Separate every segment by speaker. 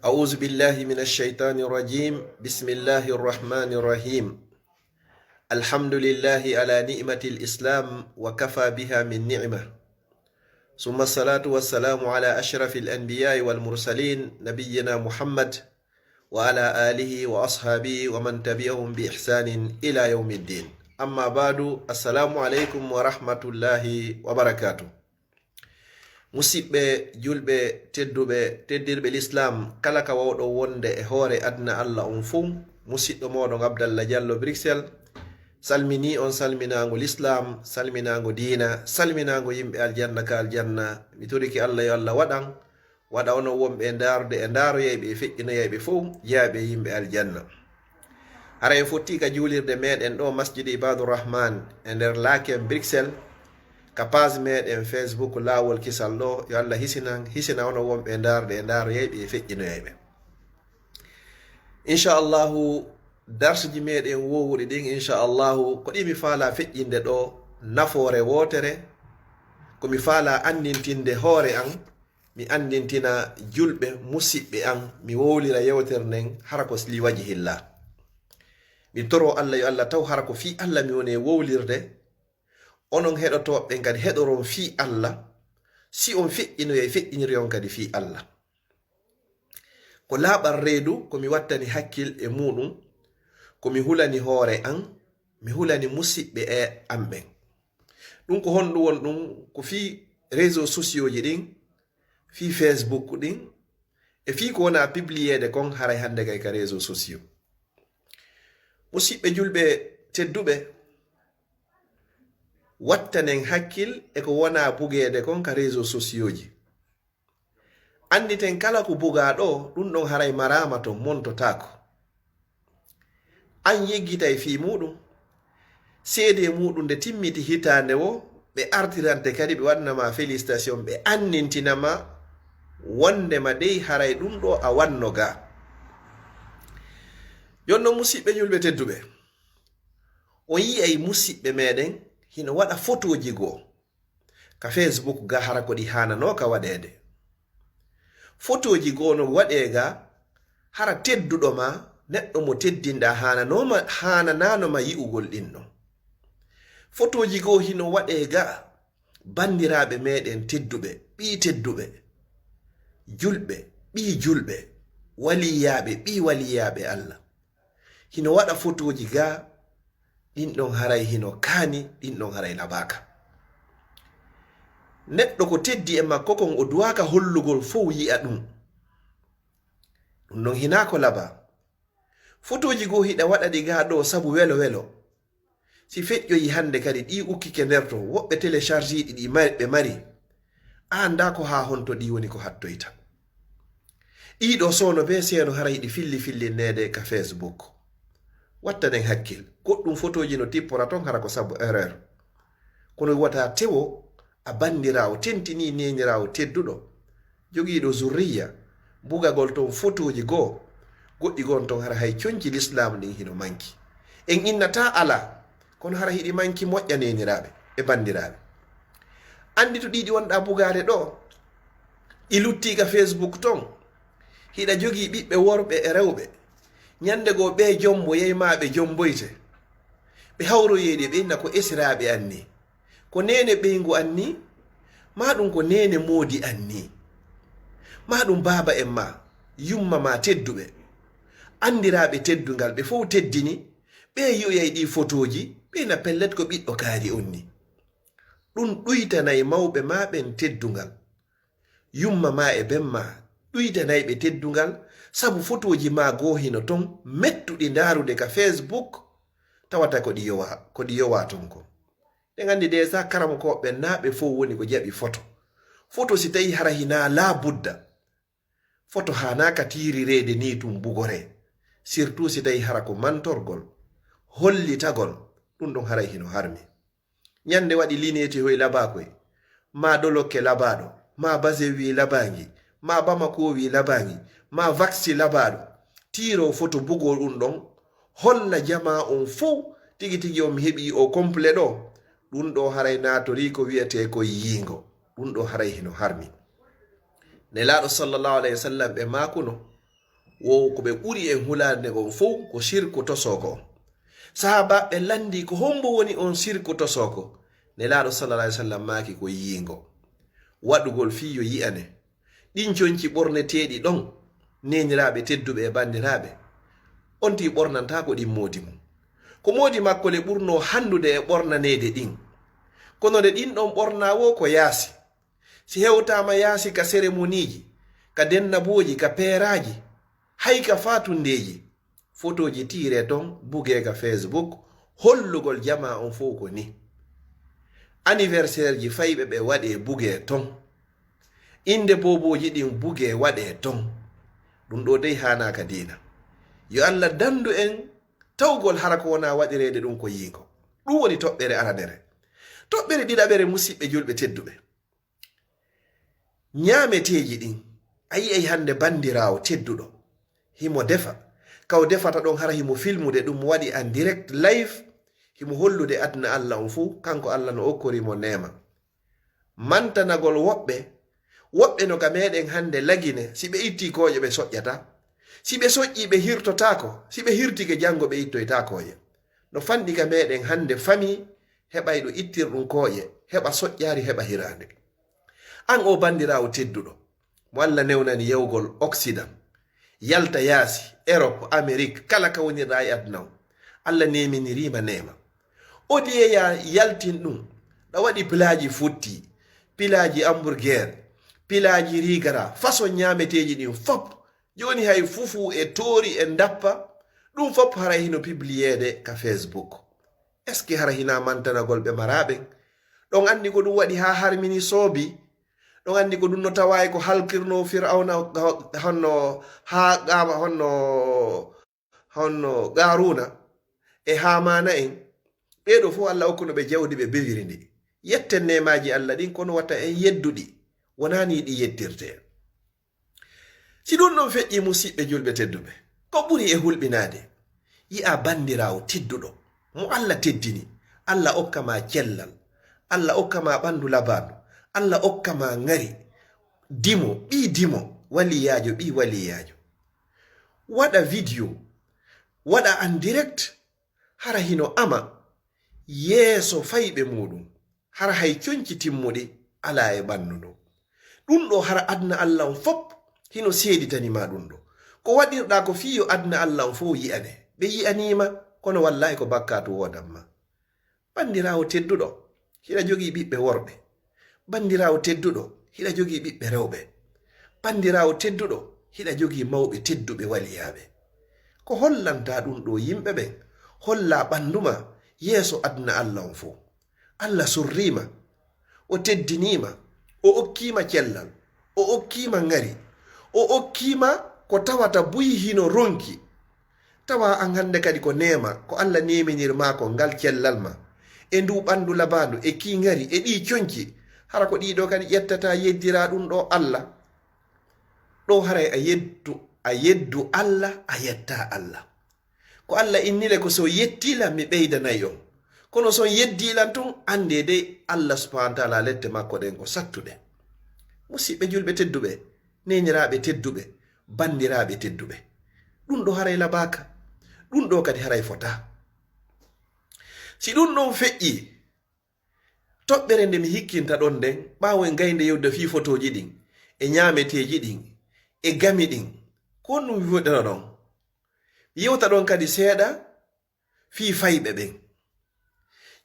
Speaker 1: أعوذ بالله من الشيطان الرجيم بسم الله الرحمن الرحيم الحمد لله على نعمة الإسلام وكفى بها من نعمة ثم الصلاة والسلام على أشرف الأنبياء والمرسلين نبينا محمد وعلى آله وأصحابه ومن تبعهم بإحسان إلى يوم الدين أما بعد السلام عليكم ورحمة الله وبركاته musidɓe julɓe teddirɓe l'islam kala ka wawɗo wonde e hoore adna Allah on fuu musidɗo moɗon Abdallah Diallo Bruxelles salmini on salminago l'islam salminago diina salminago yimɓe aljanna ka aljanna mi toriki Allah yo Allah waɗa ono wonɓe darde e daroyeyɓe e feƴƴinoyeyɓe fuu jeyaɓe yimɓe aljanna hara en fotti ka juulirde meɗen ɗo masjidi Ibadurrahman e nder Laken Bruxelles ka page meɗen Facebook lawol kisal ɗo yo Allah hisina ono wonɓe darde e daroyeyɓe e feƴƴinoyeyɓe Incha'Allahu darsuji meɗen wowuɗi ɗin Incha'Allahu ko ɗimi faala feƴƴinde ɗo nafoore wotere komi faala andintinde hoore an mi andintina julɓe musidɓe an mi wowlira yewtere nden hara ko sli waji hilla mi toro Allah yo Allah taw hara ko fi Allah mi woni wowlirde onon heɗotoɓe kadi heɗoron fi Allah si on feƴƴinoye feƴƴiniri on kadi fi Allah ko laaɓal reedu komi wattani hakkil e muɗum komi hulani hoore an mi hulani musidɓe e an ɓen ɗum ko honɗum won ɗum ko fi réseau sociaux ji ɗin fi Facebook ɗin e fi ko wona publiyede kon haray hande kay ka réseau sociaux musidɓe julɓe tedduɓe wattanen hakkil e ko wona bugede kon ka réseau sociaux ji anditen kala ko buga ɗo ɗum ɗon haray marama to montotako an yeggitay fi muɗum seede muɗum nde timmiti hitande wo ɓe artirante kadi ɓe waɗnama félicitation ɓe annintinama wondema dey haray ɗum ɗo a wanno ga jonno musidɓe julɓe tedduɓe on yiyay musidɓe meɗen hino waɗa photoji goo ka Facebook ga hara ko ɗi hanano ka waɗede photoji goo no waɗe ga hara tedduɗo ma neɗɗo mo teddinɗa hanananoma yi'ugol ɗinɗon photoji goo hino waɗe ga bandiraɓe meɗen tedduɓe ɓi tedduɓe julɓe ɓi julɓe waliyaɓe ɓi waliyaɓe Allah hino waɗa photoji ga ɗinɗon haray hino kaani ɗinɗon haray labaka neɗɗo ko teddi e makko kon o duwaka hollugol fof yi'a ɗum ɗum non hinako laba photoji goo hiɗa waɗaɗi ga ɗo sabu welo welo si feƴƴoyi hande kadi ɗi ukkike nder to woɓɓe télécharge yiɗi ɗi ɓe mari anda ko ha honto ɗi woni ko hattoyta ɗiɗo sono be seeno hara yiɗi fillinnede ka Facebook wattanen hakkil goɗɗum photoji no tippora ton hara ko sabu erreur kono wata tewo a bandirawo tentini nenirawo tedduɗo jogiiɗo zurriya bugagol ton photoji goo goɗɗi gon ton hara hay conci l'islam ɗin hino manki en innata ala kono hara hiɗi manki moƴƴa neniraɓe e bandiraɓe andi to ɗiɗi wonɗa bugade ɗo ɗi luttika Facebook ton hiɗa jogii ɓiɓɓe worɓe e rewɓe ñande goo ɓe jombo yeymaɓe jomboyte ɓe hawroyeɗi ɓe inna ko esiraɓe anni ko nene ɓeygu anni ma ɗum ko nene moodi anni ma ɗum baba en ma yumma ma tedduɓe andiraɓe teddungal ɓe fof teddini ɓe yi'oyay ɗi photoji ɓena pellet ko ɓiɗɗo kaari on ni ɗum ɗuytanayi mawɓe ma ɓen teddungal yumma ma e ben ma ɗuytanayɓe teddungal sabu photoji ma goo hino ton mettuɗi darude ka Facebook tawata ko ɗi yowa ton ko ɗe gandi déjà karamo ko ɓe naɓe fof woni ko jaɓi photo si tawi hara hina la budda photo hanaka tirirede ni tum bugore surtout si tawi hara ko mantorgol hollitagol ɗum ɗon haray hino harmi ñande waɗi lineti hoye labakoy ma dolokke labaɗo ma base wi labangi ma bamako wi labangi ma vaxi labaɗo tiro photo bugol ɗum ɗon holla jama on fof tigi tigi on mi heɓi o complet ɗo ɗum ɗo haray natori ko wiyete ko yingo ɗum ɗo haray hino harmi nelaɗo sallallahu alayhi wa sallam ɓe makuno wo ko ɓe ɓuri en hulande gon fof ko sirku tosoko sahaba ɓe landi ko hombo woni on sirku tosoko nelaɗo sallallahu alaihi wasallam maki ko yingo waɗugol fiyo yi'ane ɗin conci ɓorneteɗi ɗon neniraɓe tedduɓe e bandiraɓe onti ɓornanta ko ɗin modi mum ko modi makko le ɓurno handude e ɓornanede ɗin kono nde ɗin ɗon ɓornawo ko yaasi si hewtama yaasi ka cérémoniji ka dennaboji ka peeraji hay ka fatundeji photoji tire ton buge ka Facebook hollugol jama on fof ko ni anniversaire ji fayɓe ɓe waɗe buge ton inde boboji ɗin buge waɗe ton ɗum ɗo dey hanaka dina yo Allah dandu en tawgol hara ko wona waɗirede ɗum ko yingo ɗum woni toɓɓere aranere toɓɓere ɗiɗaɓere musidɓe julɓe tedduɓe ñaameteji ɗin a yi'ay hande bandirawo tedduɗo himo defa kaw defata ɗon hara himo filmude ɗum waɗi en direct live himo hollude adna Allah on fuu kanko Allah no okkorimo neema mantanagol woɓɓe no ka meɗen hande lagine si ɓe itti koƴe ɓe soƴƴata si ɓe soƴƴi ɓe hirtotako si ɓe hirtike jango ɓe ittoyta koƴe no fanɗi ka meɗen hande fami heɓay ɗo ittirɗum koƴe heɓa soƴƴari heɓa hirande an o bandirawo tedduɗo mo Allah newnani yewgol Occident yalta yaasi Europe Amérique kala ka wonirɗa e aduna o Allah neminirima neema o ɗiyeya yaltin ɗum ɗa waɗi pilaji futti pilaji hamburger pilaji rigara façon ñameteji ɗin fop joni hay fufu e tori e dappa ɗum fop hara hino publiede ka Facebook est ce que hara hina mantanagol ɓe maraɓen ɗon andi ko ɗum waɗi ha harmini soobi ɗon andi ko ɗum no tawayi ko halkirno Fir'auna honno ha gama honno Garuna e Hamana en ɓeɗo fof Allah hokkuno ɓe jawdi ɓe bewiri ndi yetten nemaji Allah ɗin kono watta en yedduɗi wonani ɗi yeddirte si ɗum ɗon feƴƴi musidɓe julɓe tedduɓe ko ɓuri e hulɓinade yi'a bandirawo tedduɗo mo Allah teddini Allah okkama cellal Allah okkama ɓandu labandu Allah okkama ngari dimo ɓi dimo waliyajo ɓi waliyajo waɗa video waɗa en direct hara hino ama yeeso fayɓe muɗum hara hay conci timmuɗe ala e ɓandu ɗo ɗum ɗo hara adna Allah on fop hino seeditanima ɗum ɗo ko waɗirɗa ko fiyo adna Allah on fof yi'ane ɓe yi'anima kono wallahi ko bakkatu wodanma bandirawo tedduɗo hiɗa jogii ɓiɓɓe worɓe bandirawo tedduɗo hiɗa jogii ɓiɓɓe rewɓe bandirawo tedduɗo hiɗa jogii mawɓe tedduɓe waliyaɓe ko hollanta ɗum ɗo yimɓe ɓen holla ɓanduma yeeso adna Allah on fof Allah surrima o teddinima o okkima cellal o okkima ngari o okkima ko tawata buyi hino ronki tawa an hande kadi ko neema ko Allah neminirma ko ngal cellal ma e ndu ɓandu labandu e ki ngari e ɗi conci hara ko ɗiɗo kadi ƴettata yeddira ɗum ɗo Allah ɗo haray a yeddu Allah a yetta Allah ko Allah innile ko so yettila mi ɓeydanayi on kono son yeddilan tun ande dey Allah subhanahu wa taala lette makko ɗen ko sattuɗe musidɓe julɓe tedduɓe neniraɓe tedduɓe bandiraɓe tedduɓe ɗum ɗo haray labaka ɗum ɗo kadi haray fota si ɗum ɗon feƴƴi toɓɓere nde mi hikkinta ɗon nden ɓawo en gaynde yewde fi photoji ɗin e ñameteji ɗin e gami ɗin ko ɗum wiɗana ɗon yewta ɗon kadi seeɗa fi fayɓe ɓen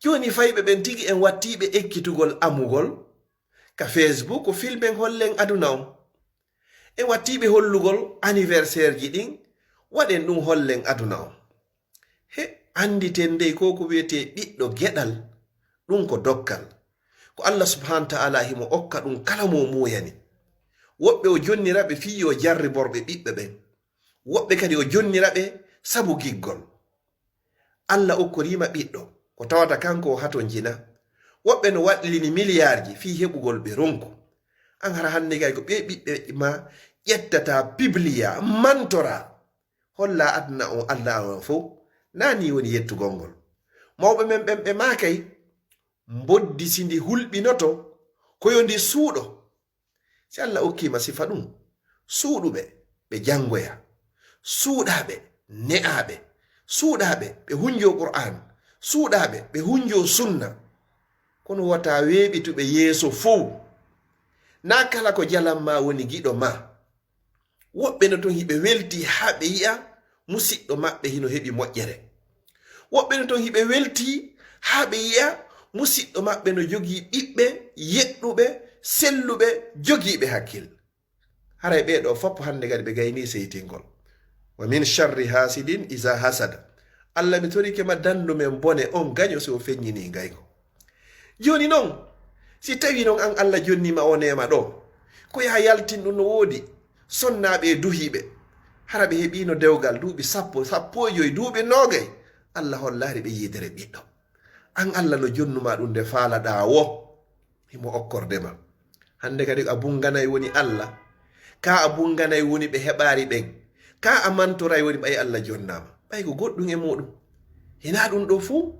Speaker 1: joni fayɓe ɓen tigi en wattiɓe ekkitugol amugol ka Facebook ko filmen hollen aduna on en wattiɓe hollugol anniversaire ji ɗin waɗen ɗum hollen aduna on he anditen ndey ko ko wiyete ɓiɗɗo geɗal ɗum ko dokkal ko Allah subhanahu wa ta'ala himo okka ɗum kala mo muyani woɓɓe o jonniraɓe fiyo jarri borɓe ɓiɓɓe ɓen woɓɓe kadi o jonniraɓe sabu giggol Allah okkorima ɓiɗɗo ko tawata kanko o haton jina woɓɓe no waɗlini milliardji fi heɓugol ɓe ronku an hara hande kay ko ɓe ɓiɓɓe ma ƴettata bibliya mantora holla adna on Allah on fof nani woni yettugol ngol mawɓe men ɓen ɓe makay mboddi sindi hulɓinoto koyo ndi suuɗo si Allah okkima sifa ɗum suuɗuɓe ɓe jangoya suuɗaɓe ne'aɓe, suuɗaɓe ɓe hunjo qur'an, suuɗaɓe ɓe hunjo sunna. Kono wata weɓituɓe yeeso fuu na kala ko jalanma woni giɗo ma. Woɓɓe no ton hiɓe welti ha ɓe yi'a musidɗo maɓɓe hino heɓi moƴƴere. Woɓɓe no ton hiɓe welti ha ɓe yi'a musidɗo maɓɓe no jogii ɓiɓɓe yeɗɗuɓe selluɓe jogiiɓe hakkil. Haray ɓeeɗo fopp hande kadi ɓe gayni seytingol. Wa min sharri hasidin isa hasada. Allah mi torike ma dandumen bone on gaño so feññini gayko. Joni noon si tawi noon an Allah jonnima o nema ɗo ko yaha yaltin ɗum no woodi sonnaɓe duhiɓe hara ɓe heɓino dewgal duuɓi 15 duuɓi 20 Allah hollari ɓe yidere ɓiɗɗo. An Allah no jonnuma ɗum nde faalaɗa wo himo okkordema. Hande kadi a bunganayi woni Allah, ka a bunganayi woni ɓe heɓari ɓen, ka a mantoray woni ɓay Allah jonnama ɓay ko goɗɗum e muɗum. Hina ɗum ɗo fuu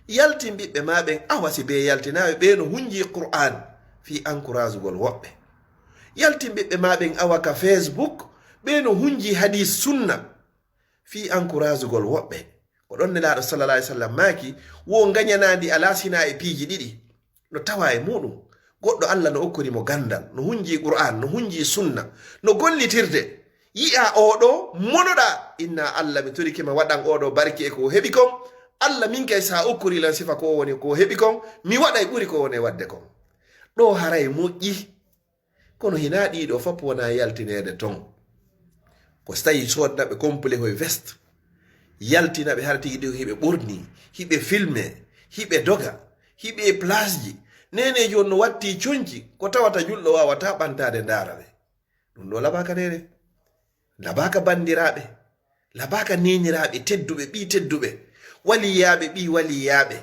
Speaker 1: yaltin ɓiɓɓe ma ɓen awasi be yaltinaɓe ɓe no hunji Qur'an fi encourage gol woɓɓe. Yaltin ɓiɓɓe ma ɓen awaka Facebook ɓe no hunji hadis sunna fi encourage gol woɓɓe. Ko ɗon nelaɗo sallallahu alaihi wasallam maki wo gañanadi ala sina e piiji ɗiɗi no tawa e muɗum. Goɗɗo Allah no okkori mo gandal no hunji Qur'an no hunji sunna no gollitirde yi'a oɗo monoɗa inna Allah mi torike ma waɗan oɗo barki e ko heɓi kon. Allah min kay sa okkori lan sifa ko woni ko heɓi kon mi waɗay ɓuri ko woni wadde kon. Ɗo haray moƴƴi kono hina ɗiɗo fopp wona yaltinede ton. Ko tawi sodnaɓe complet koye veste yaltinaɓe har tigi ɗi hiɓe ɓurni hiɓe filme hiɓe doga hiɓe place ji nene joni no watti conci ko tawata julɗo wawata ɓantade ndaraɓe. Ɗum ɗo labaka nene labaka bandiraɓe labaka neniraɓe tedduɓe ɓi tedduɓe waliyaɓe ɓi waliyaɓe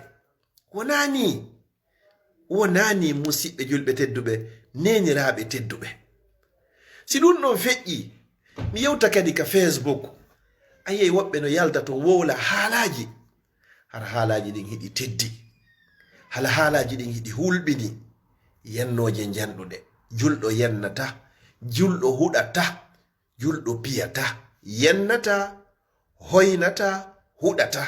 Speaker 1: wonani musidɓe julɓe tedduɓe neniraɓe tedduɓe. Si ɗum ɗon feƴƴi mi yewta kadi ka Facebook ayeyi woɓɓe no yalda to wowla haalaji har haalaji ɗin hiɗi teddi hala haalaji ɗin hiɗi hulɓini yennoje janɗuɗe. Julɗo yennata julɗo huɗata julɗo piyata yennata hoynata huɗata.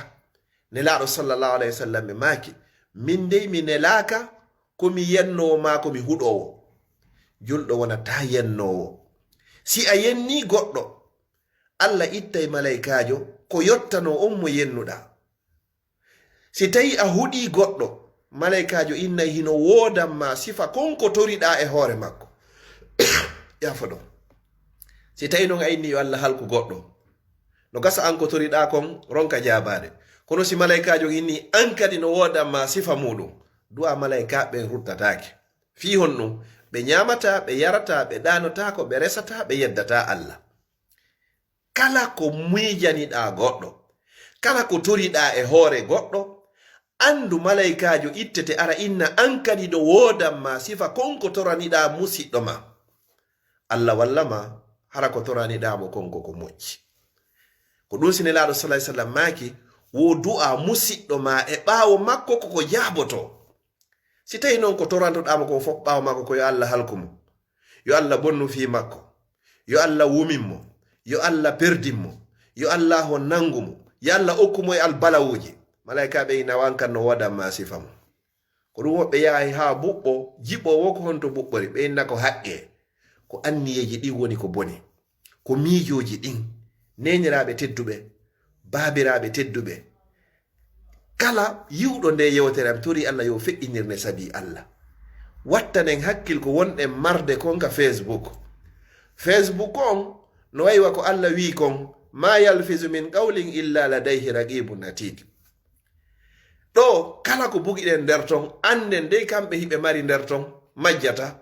Speaker 1: Nelaɗo sallallahu alaihi wasallam ɓe maki min dey mi nelaka komi yennowo ma komi huɗowo. Julɗo wonata yennowo. Si a yenni goɗɗo Allah ittay malaikajo ko yottano on mo yennuɗa. Si tawi a huɗi goɗɗo malaikajo innay hino wodanma sifa konko toriɗa e hoore makko. Yafa ɗon si tawi noon a inni yo Allah halku goɗɗo no gasa an ko toriɗa kon ronka jabade. Kono si malaikajo inni an kadi no wodanma sifa muɗum du'a malaika ɓe ruttatake fi hon ɗum ɓe ñamata ɓe yarata ɓe ɗanotako ɓe resata ɓe yeddata Allah. Kala ko miijaniɗa goɗɗo kala ko toriɗa e hoore goɗɗo andu malaikajo ittete ara inna an kadi no wodanma sifa konko toraniɗa musidɗo ma. Allah wallama hara ko toraniɗamo konko ko moƴƴi. Ko ɗum sinelaɗo sallallahu alaihi wasallam maki wo du'a musidɗo ma e ɓawo makko koko jaboto. Si tawi noon ko torantoɗamo ko fof ɓawo makko ko yo Allah halkumo, yo Allah bonnu fi makko, yo Allah wuminmo, yo Allah perdinmo, yo Allah ho nangumo, yo Allah okkumo e albalawuji. Malaika ɓe ina wankan no wadanma sifa mo. Ko ɗum woɓɓe yahi ha ɓuɓɓo jiɓowo ko honto ɓuɓɓori ɓe inna ko haqqe ko anniyeji ɗin woni ko bone ko miijoji ɗin. Neniraɓe tedduɓe babiraɓe tedduɓe kala yiwɗo nde yewtere am tori Allah yo feƴƴinirne sabi Allah wattanen hakkil ko wonɗen marde kon ka Facebook on no waywa ko Allah wi kon ma yalfizu min qawlin illa ladayhi raqibun atid. Ɗo kala ko bugiɗen nder ton anden dey kamɓe hiɓe mari nder ton majjata.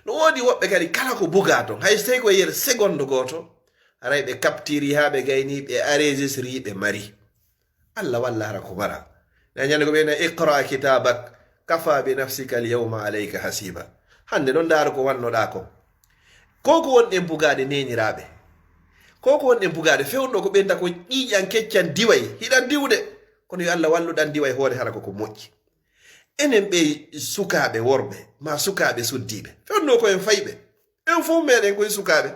Speaker 1: No wodi woɓɓe kadi kala ko buga ton hay sey ko yer seconde goto aray ɓe captiri ha ɓe gayni ɓe enregistre ɓe mari. Allah walla hara ko mara ñande ko ɓeyna iqra kitabak kafa bi nafsika al yawma alayka hasiba. Hande non daaro ko wannoɗa kon ko wonɗen bugaɗe neniraɓe ko wonɗen bugaɗe fewɗo ko ɓenta ko ƴiƴan keccan diway hiɗan diwde kono yo Allah walluɗan diway hoore hara koko moƴƴi. Enen ɓe sukaɓe worɓe ma sukaɓe suddiɓe fewno koyen fayɓe en fof meɗen koye sukaɓe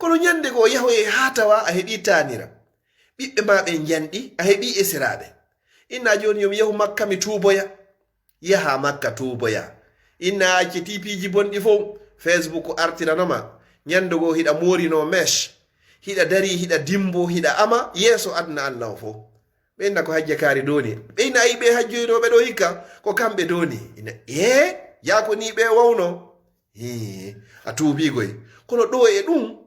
Speaker 1: kono ñande go yahoye hatawa a heɓi tanira ɓiɓɓe ma ɓe janɗi a heɓi esiraɓe inna joni yomi yahu makka mi tuboya yaha makka tuboya inna acce tipiji bonɗi fo Facebook artiranoma ñande go hiɗa morino mesh hiɗa dari hiɗa dimbo hiɗa ama yeeso adna Allah fo ɓenna ko hajja kaari doni ɓeyna ayi ɓe hajjoynoɓe ɗo hikka ko kamɓe doni ina yaako ni ɓe wawno a tuubigoy kono ɗo e ɗum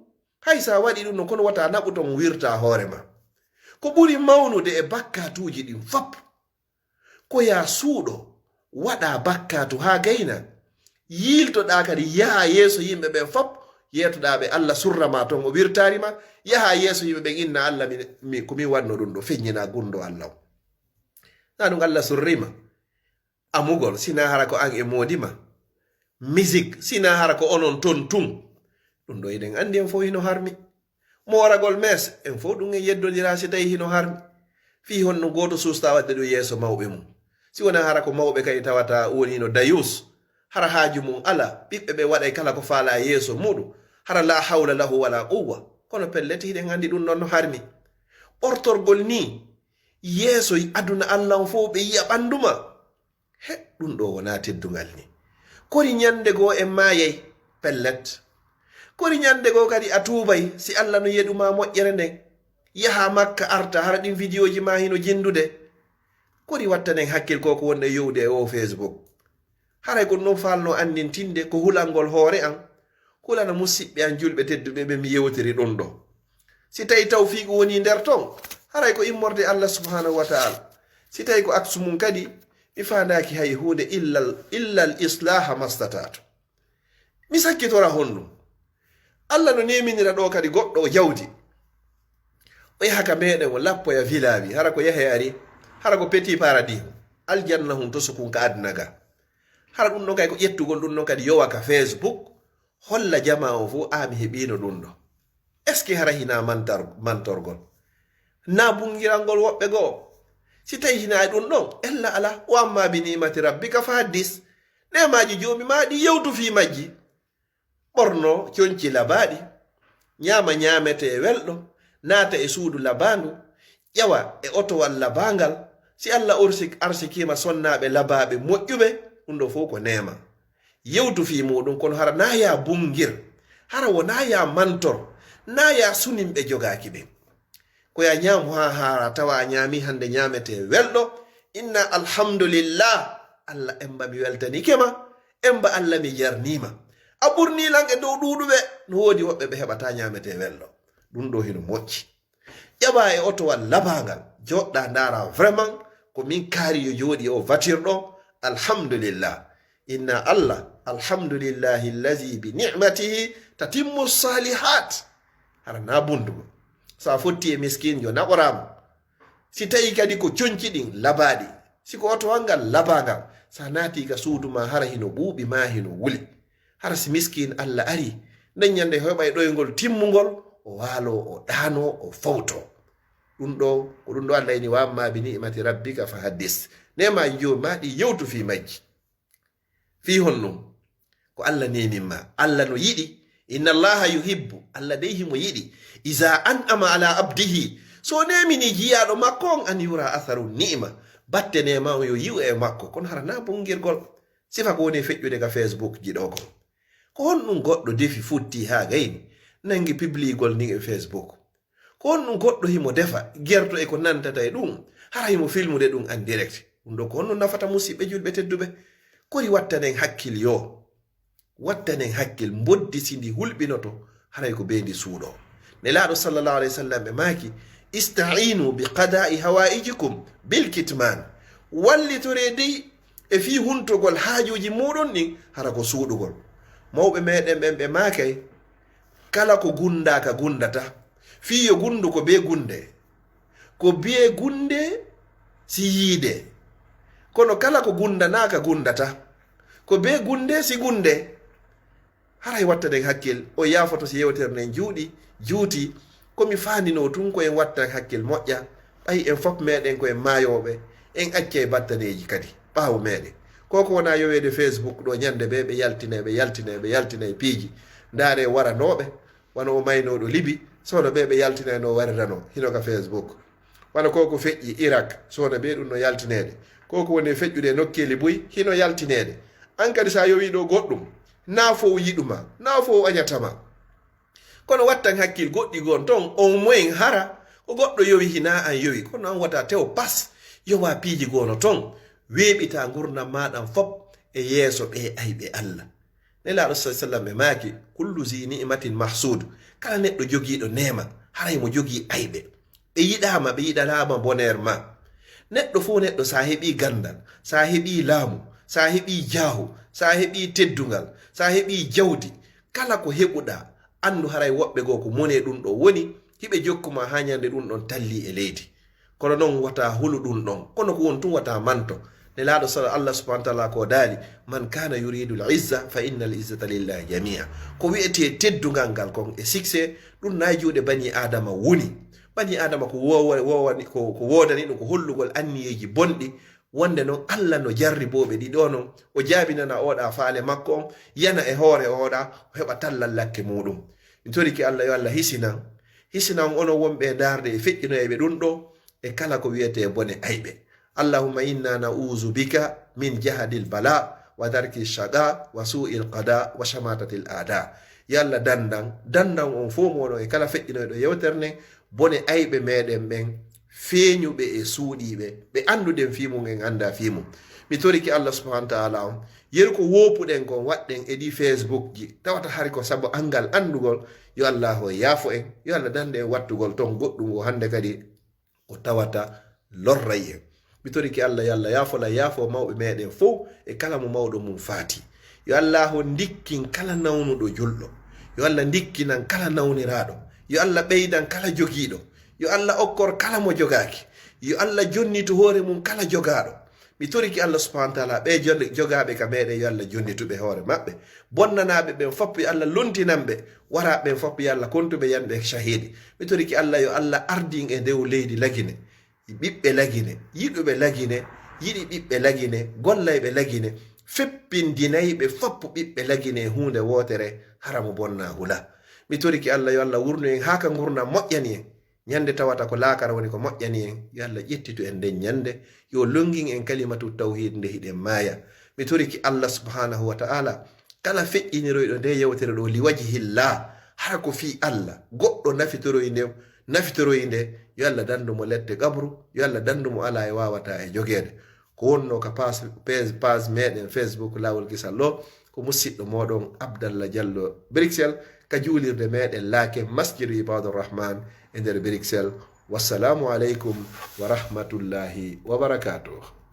Speaker 1: hay sa waɗi ɗum no kono wata naɓu ton wirta hoorema ko ɓuri mawnude e bakkatuji ɗin fap ko ya suuɗo waɗa bakkatu ha gayna yiltoɗa kadi yaha yeeso yimɓe ɓen fap yetoɗaɓe Allah surrama ton o wirtarima yaha yeeso yimɓe ɓen inna Allah komin wanno ɗum ɗo feññina gundo Allah na ɗum Allah surrima amugol sina hara ko an e modima musique sina hara ko onon ton tun ɗum ɗo eɗen andi en fo hino harmi moragol mes en fo ɗum en yeddodira si tawi hino harmi fi honno goto susta wadde ɗo yeeso mawɓe mum si wona hara ko mawɓe kadi tawata wonino dayus hara haaju mum ala ɓiɓɓe ɓe waɗay kala ko faala yeeso muɗum hara la hawla lahu wala quwwa kono pellete hiɗen andi ɗum ɗon no harmi ɓortorgol ni yeeso aduna Allah fo ɓe yiya ɓanduma he ɗum ɗo wona teddugal ni kori ñande goo en mayay pellet kori ñande goo kadi a tuubay si Allah no yeɗuma moƴƴere nden yaha makka arta hara ɗin vidéo ji ma hino jindude kori wattanen hakkil ko ko wonde yowde e o Facebook haray ko non falno andintinde ko hulangol hoore an hulana musidɓe an julɓe tedduɓe ɓe mi yewtiri ɗum ɗo si tawi tawfiqu woni nder ton haray ko immorde Allah subhanahu wa ta'ala si tawi ko aksu mum kadi mi fandaki hay hunde illa al islaha mastatatu mi sakkitora honɗum Allah no neminira ɗo kadi goɗɗo o jawdi o yaha ka meɗen o lappoya vilawi hara ko yahe ari hara ko petit paradis aljanna hum to sukun ka adna ga hara ɗum ɗon kay ko ƴettugol ɗum ɗon kadi yowa ka Facebook holla jama o fo mi heɓino ɗum ɗo est ce que hara hina mantorgol na bungirangol woɓɓe goo si tawi hina ɗum ɗon ella ala o amma bi nimati rabbika fa haddis nemaji jomi maɗi yewtu fi majji ɓorno conci labaɗi ñama ñamete e welɗo naata e suudu labandu ƴewa e otowal labangal si Allah arsikima sonnaɓe labaɓe moƴƴuɓe ɗum ɗo fof ko nema yewtu fi muɗum kono hara na ya bungir hara wona ya mantor na ya sunimɓe jogaki ɓe ko ya ñamu ha hara tawa a ñami hande ñamete welɗo inna alhamdulillah Allah emba mi weltani kema emba Allah mi yarnima a ɓurnilan e dow ɗuɗuɓe no wodi woɓɓe ɓe heɓata ñamete welɗo ɗum ɗo hino moƴƴi ƴeɓa e otowal labangal joɗɗa ndara vraiment ko min kaari yo jooɗi o voiture ɗo alhamdulillah inna Allah alhamdulillahi allazi bi ni'matihi tatimmu salihat hara na bundugo sa fotti e miskin jo naɓorama si tawi kadi ko conci ɗin labaɗi siko otowal ngal labangal sa naati ka suuduma hara hino ɓuuɓi ma hino wuli hara si miskin Allah ari nden ñande heɓa e ɗoygol timmugol o waalo o ɗaano o fawto ɗum ɗo ko ɗum ɗo Allah ni wa amma bi ni'mati rabbika fa haddis nema jo maɗi yewtu fi majji fi honnum ko Allah neminma Allah no yiɗi inna allaha yuhibbu Allah dey himo yiɗi iza an'ama ala abdihi so nemini jiyaɗo makko on an yura atharu ni'ma batte nema o yo yiw e makko kono hara na bungirgol sifa ko woni feƴƴude ka Facebook jiɗo ko honɗum goɗɗo defi futti ha gayni nangi publigol ni e Facebook ko honɗum goɗɗo himo defa gerto e ko nantata e ɗum hara himo filmude ɗum en direct ɗum ɗo ko honɗum nafata musidɓe julɓe tedduɓe kori wattanen hakkil yo wattanen hakkil mboddi sindi hulɓinoto haray ko beedi suuɗo nelaɗo sallallahu alayhi wa sallam ɓe maaki ista'inu bi qada'i hawaijikum bil kitman wallitore dey e fi huntogol haajuji muɗon ɗin hara ko suuɗugol mawɓe meɗen ɓen ɓe maakay kala ko gunda ka gundata fiyo gundu ko be gunde si yiide kono kala ko gundana ka gundata ko be gunde si gunde haray wattaden hakkil o yafoto si yewterne juuti komi fandino tun ko en watta hakkil moƴƴa ɓay en fof meɗen ko en mayoɓe en acce battaneji kadi ɓaawo meɗen koko wona yowede Facebook ɗo ñande ɓe ɓe yaltine piiji ndaare waranoɓe wana o maynoɗo libi sono ɓe ɓe yaltinay no warirano hino ka Facebook wana koko feƴƴi Irak sono ɓe ɗum no yaltinede koko woni feƴƴude nokkeli buy hino yaltinede an kadi sa yowi ɗo goɗɗum na fo yiɗuma na fo añatama kono wattan hakkil goɗɗi gon ton on moyen hara ko goɗɗo yowi hina an yowi kono an wata tew pas yowa piiji gono ton weeɓita gurdam maɗan fop e yeeso ɓe ayɓe Allah nelaɗo sallam ɓe maaki kullu zi ni'matin mahsud kala neɗɗo jogiiɗo nema haray mo jogii ayɓe ɓe yiɗama ɓe yiɗanama bonheur ma neɗɗo fo neɗɗo sa heɓi gandal sa heɓi laamu sa heɓi jaahu sa heɓi teddungal sa heɓi jawdi kala ko heɓuɗa andu haray woɓɓe goo ko mone ɗum ɗo woni hiɓe jokkuma ha ñande ɗum ɗon talli e leydi kono noon wata hulu ɗum ɗon kono ko won tun wata manto nelaɗo sala Allah subhanahu wa ta'ala ko daali man kana yuridu al-izza fa inna al-izzata lillahi jami'a ko wi'ete teddungal ngal kon e succès ɗum na juuɗe bani adama woni bani adama ko wodani ɗum ko hollugol anniyeji bonɗi wonde noon Allah no jarriboɓe ɗi ɗo noon o jaabinana oɗa faale makko on yana e hoore oɗa o heɓa tallal lakke muɗum min toriki Allah yo Allah hisinan onon wonɓe darde e feƴƴinoyeɓe ɗum ɗo e kala ko wiyete bone ayɓe allahumma inna na'uzu bika min jahadil bala wa darki shaqa wa su'il qada wa shamatati al-a'da ya Allah dandan on fo moɗon e kala feƴƴinoyɗo yewterne bone ayɓe meɗen ɓen feeñuɓe e suuɗiɓe ɓe anduden fimum en anda fimum mi toriki Allah subhanahu wa ta'ala on yeru ko wopuɗen kon waɗɗen e ɗi Facebook ji tawata hari ko sabu angal andugol yo Allah o yaafo en yo Allah dande en wattugol ton goɗɗum o hande kadi ko tawata lorray en mi toriki Allah yo Allah yaafo mawɓe meɗen fof e kala mo mawɗo mum faati yo Allah o ndikkin kala nawnuɗo julɗo yo Allah ndikkinan kala nawniraɗo yo Allah ɓeydan kala jogiiɗo yo Allah okkor kala mo jogaaki yo Allah jonnitu hoore mum kala jogaɗo mi toriki Allah subhanahu wa ta'ala ɓe jogaɓe ka meɗen yo Allah jonnituɓe hoore maɓɓe bonnanaɓe ɓen foppo yo Allah lontinanɓe waraɓen foppo yo Allah kontuɓe yanɓe shahidi mi toriki Allah yo Allah ardin e ndew leydi lagine ɓiɓɓe lagine yiɗuɓe lagine yiɗi ɓiɓɓe lagine gollayɓe lagine feppindinayɓe foppo ɓiɓɓe lagine hunde wotere haramo bonna hula mi toriki Allah yo Allah wurnu en haka gurna moƴƴani en ñande tawata ko laakara woni ko moƴƴani en yo Allah ƴettitu en nden ñande yo longin en kalimatu tawhid nde hiɗen maaya mi toriki Allah subhanahu wa ta'ala kala feƴƴiniroyɗo nde yewtere ɗo liwajihillah hara ko fi Allah goɗɗo nafitoroy nde yo Allah dandumo lette gabru yo Allah dandumo ala e wawata e jogede ko wonno ka page meɗen Facebook lawol kisal ɗo ko musidɗo moɗon Abdallah Diallo Bruxelles ka juulirde meɗen laake masjidu ibadur rahman e nder Bruxelles wassalamu aleykum wa rahmatullahi wa barakatuh